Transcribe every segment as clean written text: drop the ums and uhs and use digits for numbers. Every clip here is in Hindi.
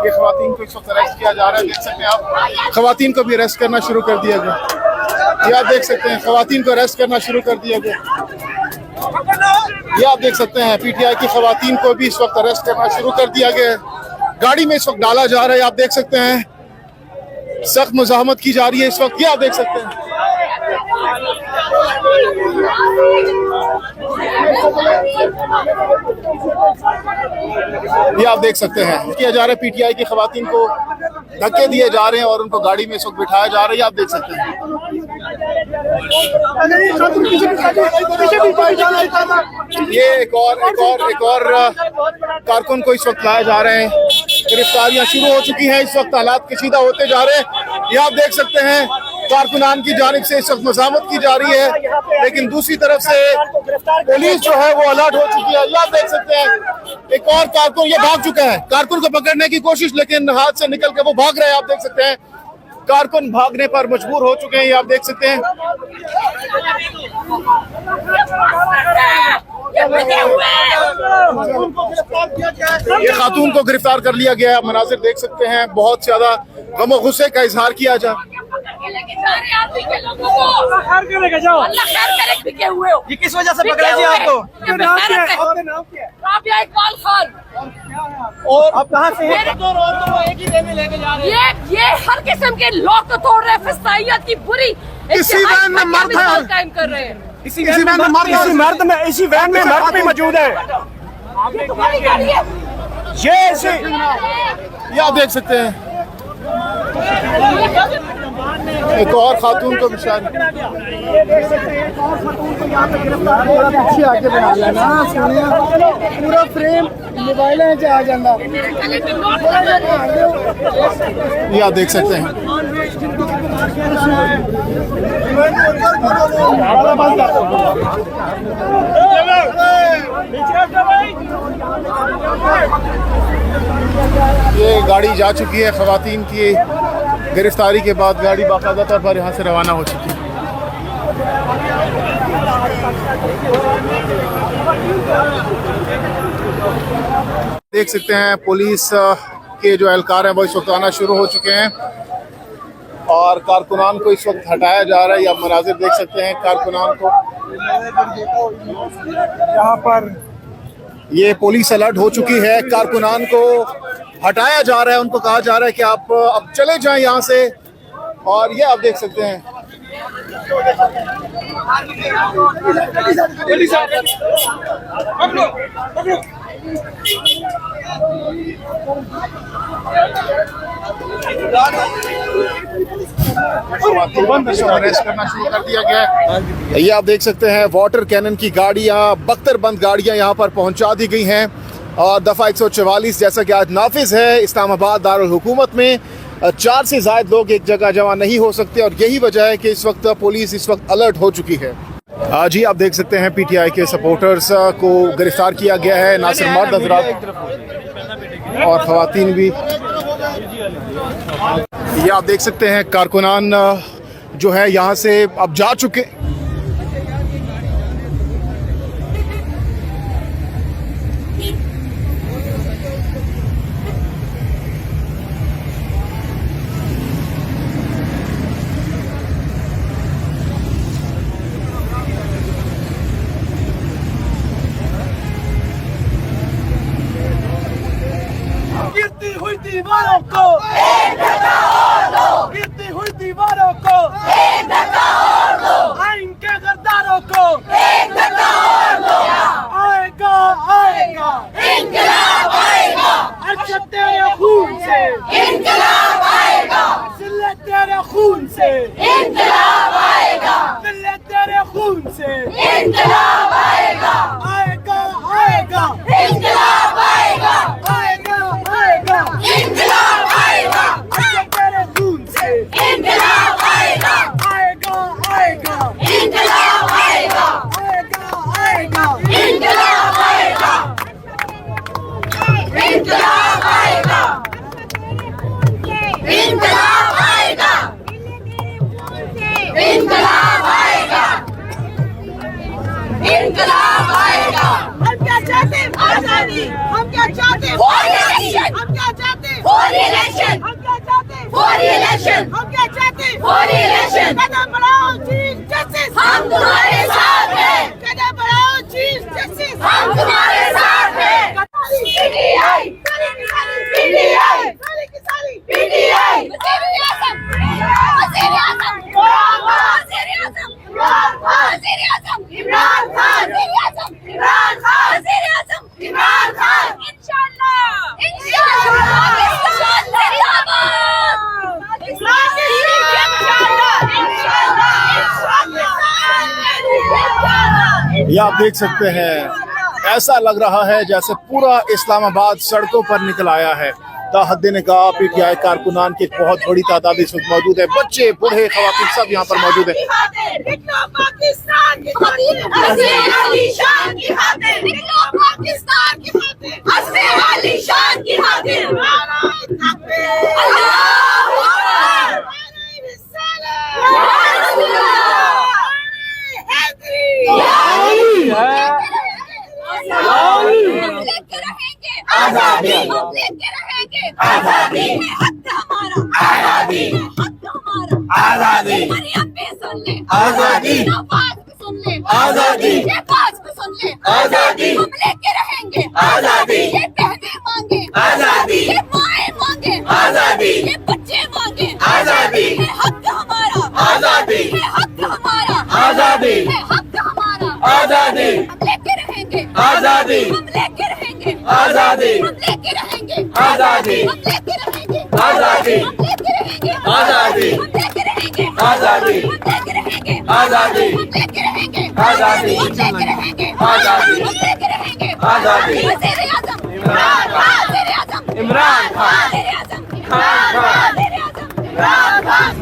कि खवातीन को इस वक्त अरेस्ट किया जा रहा है। देख सकते हैं आप, खवातीन को भी अरेस्ट करना शुरू कर दिया गया। ये आप देख सकते हैं, खवातीन को अरेस्ट करना शुरू कर दिया गया। ये आप देख सकते हैं, पीटीआई की खवातीन को भी इस वक्त अरेस्ट करना शुरू कर दिया गया है। गाड़ी में इस वक्त डाला जा रहा है। आप देख सकते हैं, सख्त मुज़ाहमत की जा रही है इस वक्त। ये आप देख सकते हैं, ये आप देख सकते हैं किया जा रहा है। पीटीआई की खवातीन को धक्के दिए जा रहे हैं और उनको गाड़ी में इस वक्त बिठाया जा रहा है। ये आप देख सकते हैं। ये एक और कारकुन को इस वक्त लाया जा रहे हैं। गिरफ्तारियां शुरू हो चुकी हैं। इस वक्त हालात कशीदा होते जा रहे हैं। ये आप देख सकते हैं, कारकुनान की जानिब से इस वक्त मज़ामत की जा रही है, लेकिन दूसरी तरफ से पुलिस जो है वो अलर्ट हो चुकी है। ये आप देख सकते हैं, एक और कारकुन ये भाग चुका है। कारकुन को पकड़ने की कोशिश, लेकिन हाथ से निकल के वो भाग रहे हैं। आप देख सकते हैं, कारकुन भागने पर मजबूर हो चुके हैं। ये आप देख सकते हैं। ये खातून को गिरफ्तार कर लिया गया। मनाजिर देख सकते हैं, बहुत ज्यादा गम गुस्से का इजहार किया जा। ये किस वजह से पकड़ा जी आपको? और आप कहाँ से हैं? एक ही में लेके जा रहे हैं। ये हर किस्म के लॉक तो तोड़ रहे हैं, फिस्ताइयत की बुरी इसी वैन में मर्द है, कायम कर रहे हैं। इसी वैन में मर्द भी मौजूद है। ये आप देख सकते हैं, एक और खातून को पीछे आके बना लेना, पूरा फ्रेम मोबाइल आ जाना। ये आप देख सकते हैं, ये गाड़ी जा चुकी है। खवातीन की गिरफ्तारी के बाद गाड़ी बाकायदा तौर पर यहाँ से रवाना हो चुकी है। देख सकते हैं, पुलिस के जो एहलकार हैं वो इस वक्त आना शुरू हो चुके हैं और कारकुनान को इस वक्त हटाया जा रहा है। आप मनाजिर देख सकते हैं, कारकुनान को यहाँ पर ये पुलिस अलर्ट हो चुकी है। कारकुनान को हटाया जा रहा है, उनको कहा जा रहा है कि आप अब चले जाएं यहाँ से। और ये आप देख सकते हैं, अरेस्ट करना शुरू कर दिया गया है। ये आप देख सकते हैं, वाटर कैनन की गाड़ियां, बख्तरबंद गाड़ियां यहाँ पर पहुंचा दी गई हैं। और दफ़ा 144 जैसा कि आज नाफिज है इस्लामाबाद दारुल हुकूमत में, 4 से ज़ायद लोग एक जगह जमा नहीं हो सकते और यही वजह है कि इस वक्त पुलिस इस वक्त अलर्ट हो चुकी है। जी आप देख सकते हैं, पीटीआई के सपोर्टर्स को गिरफ्तार किया गया है। ना सिर्फ मर्द हज़रात और ख़वातीन भी। ये आप देख सकते हैं, कारकुनान जो है यहाँ से अब जा चुके। गिरती हुई दीवारों को एक धक्का और दो, गिरती हुई दीवारों को एक धक्का और दो, आइन के गद्दारों को एक धक्का और दो। आएगा आएगा इंकलाब आएगा, अच्छा तेरे खून से इंकलाब आएगा, सिले तेरे खून से इंकलाब आएगा, सिले तेरे खून से इंकलाब आएगा, आएगा आएगा इंकलाब आएगा, आएगा आएगा इंकलाब आएगा, अच्छा तेरे खून से इंकलाब आएगा, आएगा आएगा इंकलाब आएगा, आएगा आएगा इंकलाब आएगा, इंकलाब आएगा, इंकलाब आएगा, इंकलाब आएगा, इंकलाब आएगा। हम क्या चाहते हैं? आजादी। होली इलेक्शन, कदम बढ़ाओ चीफ जस्टिस, हम तुम्हारे साथ हैं, कदम बढ़ाओ चीफ जस्टिस, हम तुम्हारे साथ हैं। पीटीआई पीटीआई पीटीआई वज़ीर-ए-आज़म वज़ीर-ए-आज़म वज़ीर-ए-आज़म वज़ीर-ए-आज़म इमरान खान वज़ीर-ए-आज़म इमरान खान वज़ीर-ए-आज़म इमरान खान इंशाअल्लाह पाकिस्तान जिंदाबाद इंशाअल्लाह। ये आप देख सकते हैं, ऐसा लग रहा है जैसे पूरा इस्लामाबाद सड़कों पर निकल आया है। ताहद्दे ने कहा पीटीआई कारकुनान की एक बहुत बड़ी तादाद इस वक्त मौजूद है, बच्चे बूढ़े खवातीन सब यहाँ पर मौजूद है। पाकिस्तान की खातिर, आलीशान की खातिर, पाकिस्तान की खातिर, आलीशान की खातिर। आजादी हम लेके रहेंगे, आजादी है हक हमारा, आजादी है हक हमारा, आजादी हमारी अम्बे सुन ले, आजादी आवाज भी सुन ले, आजादी ये बात भी सुन ले, आजादी हम लेके रहेंगे, आजादी ये बहनें मांगे, आजादी ये माएं मांगे, आजादी ये बच्चे मांगे, आजादी है हक हमारा, आजादी है हक हमारा, आजादी है हक हमारा, आजादी हम लेके रहेंगे, आजादी हम लेके रहेंगे, आजादी हम लेके रहेंगे, आजादी हम लेके रहेंगे, आजादी हम लेके रहेंगे, आजादी हम लेके रहेंगे, आजादी हम लेके रहेंगे, आजादी हम लेके रहेंगे, आजादी हम लेके रहेंगे, आजादी हम लेके रहेंगे, आजादी वज़ीर-ए-आज़म इमरान खान वज़ीर-ए-आज़म इमरान खान वज़ीर-ए-आज़म इमरान खान वज़ीर-ए-आज़म इमरान खान।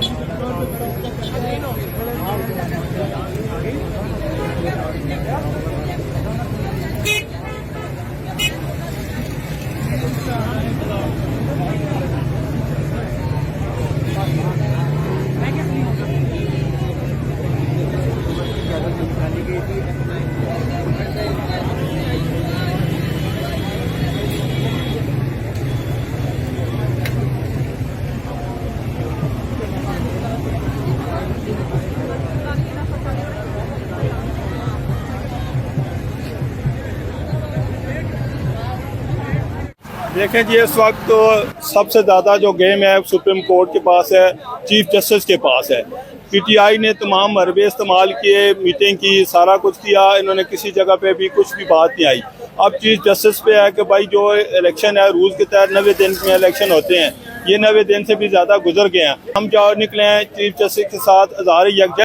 देखें जी, इस वक्त तो सबसे ज़्यादा जो गेम है सुप्रीम कोर्ट के पास है, चीफ जस्टिस के पास है। पीटीआई ने तमाम हरबे इस्तेमाल किए, मीटिंग की, सारा कुछ किया, इन्होंने किसी जगह पे भी कुछ भी बात नहीं आई। अब चीफ जस्टिस पे है कि भाई जो इलेक्शन है रूल्स के तहत 90 दिन में इलेक्शन होते हैं, ये 90 दिन से भी ज़्यादा गुजर गए हैं। हम जो निकले हैं चीफ जस्टिस के साथ हज़ार यकजहत